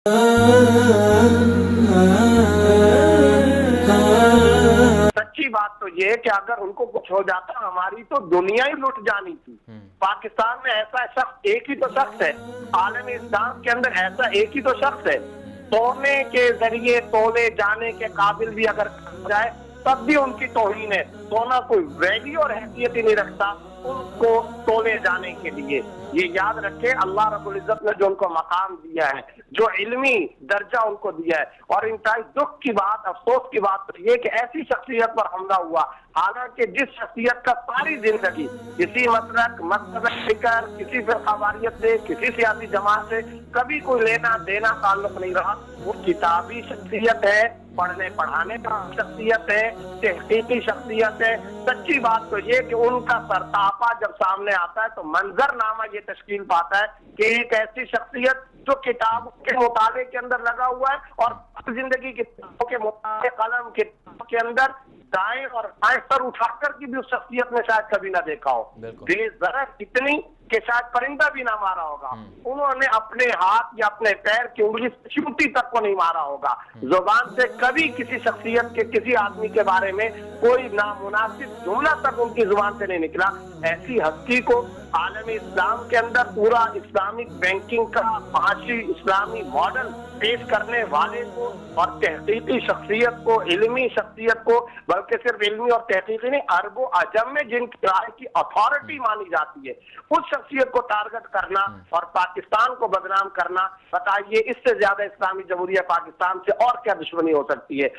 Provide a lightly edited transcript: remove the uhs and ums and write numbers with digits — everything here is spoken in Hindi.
सच्ची बात तो ये है कि अगर उनको कुछ हो जाता हमारी तो दुनिया ही लुट जानी थी। पाकिस्तान में ऐसा शख्स एक ही तो शख्स है, आलमी इस्लाम के अंदर ऐसा एक ही तो शख्स है, सोने के जरिए तोले जाने के काबिल भी अगर जाए तब भी उनकी तौहीन है। सोना कोई वैल्यू और हैसियत ही नहीं रखता उनको तोले जाने के लिए। ये याद रखे, अल्लाह रब्बुल इज्जत ने जो उनको मकाम दिया है, जो इल्मी दर्जा उनको दिया है, और इंतहाई दुख की बात, अफसोस की बात तो ये कि ऐसी शख्सियत पर हमला हुआ, हालांकि जिस शख्सियत का सारी जिंदगी किसी मसलक फिक्र, किसी फिरकावारियत से, किसी सियासी जमात से कभी कोई लेना देना ताल्लुक नहीं रहा, वो किताबी शख्सियत है, पढ़ने पढ़ाने का शख्सियत है, तहकीकी शख्सियत है। सच्ची बात तो ये कि उनका सरतापा जब सामने आता है तो मंजरनामा ये तश्कील पाता है कि एक ऐसी शख्सियत जो किताबों के मुताले के अंदर लगा हुआ है और जिंदगी किताबों के मुताले कलम किताबों के अंदर दाएं और बाएं सर उठाकर की भी उस शख्सियत ने शायद कभी ना देखा हो। बेजरा इतनी कि शायद परिंदा भी ना मारा होगा, उन्होंने अपने हाथ या अपने पैर की उंगली चींटी तक को नहीं मारा होगा। जुबान से कभी किसी शख्सियत के, किसी आदमी के बारे में कोई नामुनासिब जुमला तक उनकी जुबान से नहीं निकला। ऐसी हस्ती को आलमी इस्लाम के अंदर पूरा इस्लामिक बैंकिंग का माशी इस्लामी मॉडल पेश करने वाले को और तहकीकी शख्सियत को, इल्मी शख्सियत को, बल्कि सिर्फ इल्मी और तहकीकी नहीं, अरबो अजम में जिनकी राय की अथॉरिटी मानी जाती है, उस शख्सियत को टारगेट करना और पाकिस्तान को बदनाम करना, बताइए इससे ज्यादा इस्लामी जमहूरिया पाकिस्तान से और क्या दुश्मनी हो सकती है।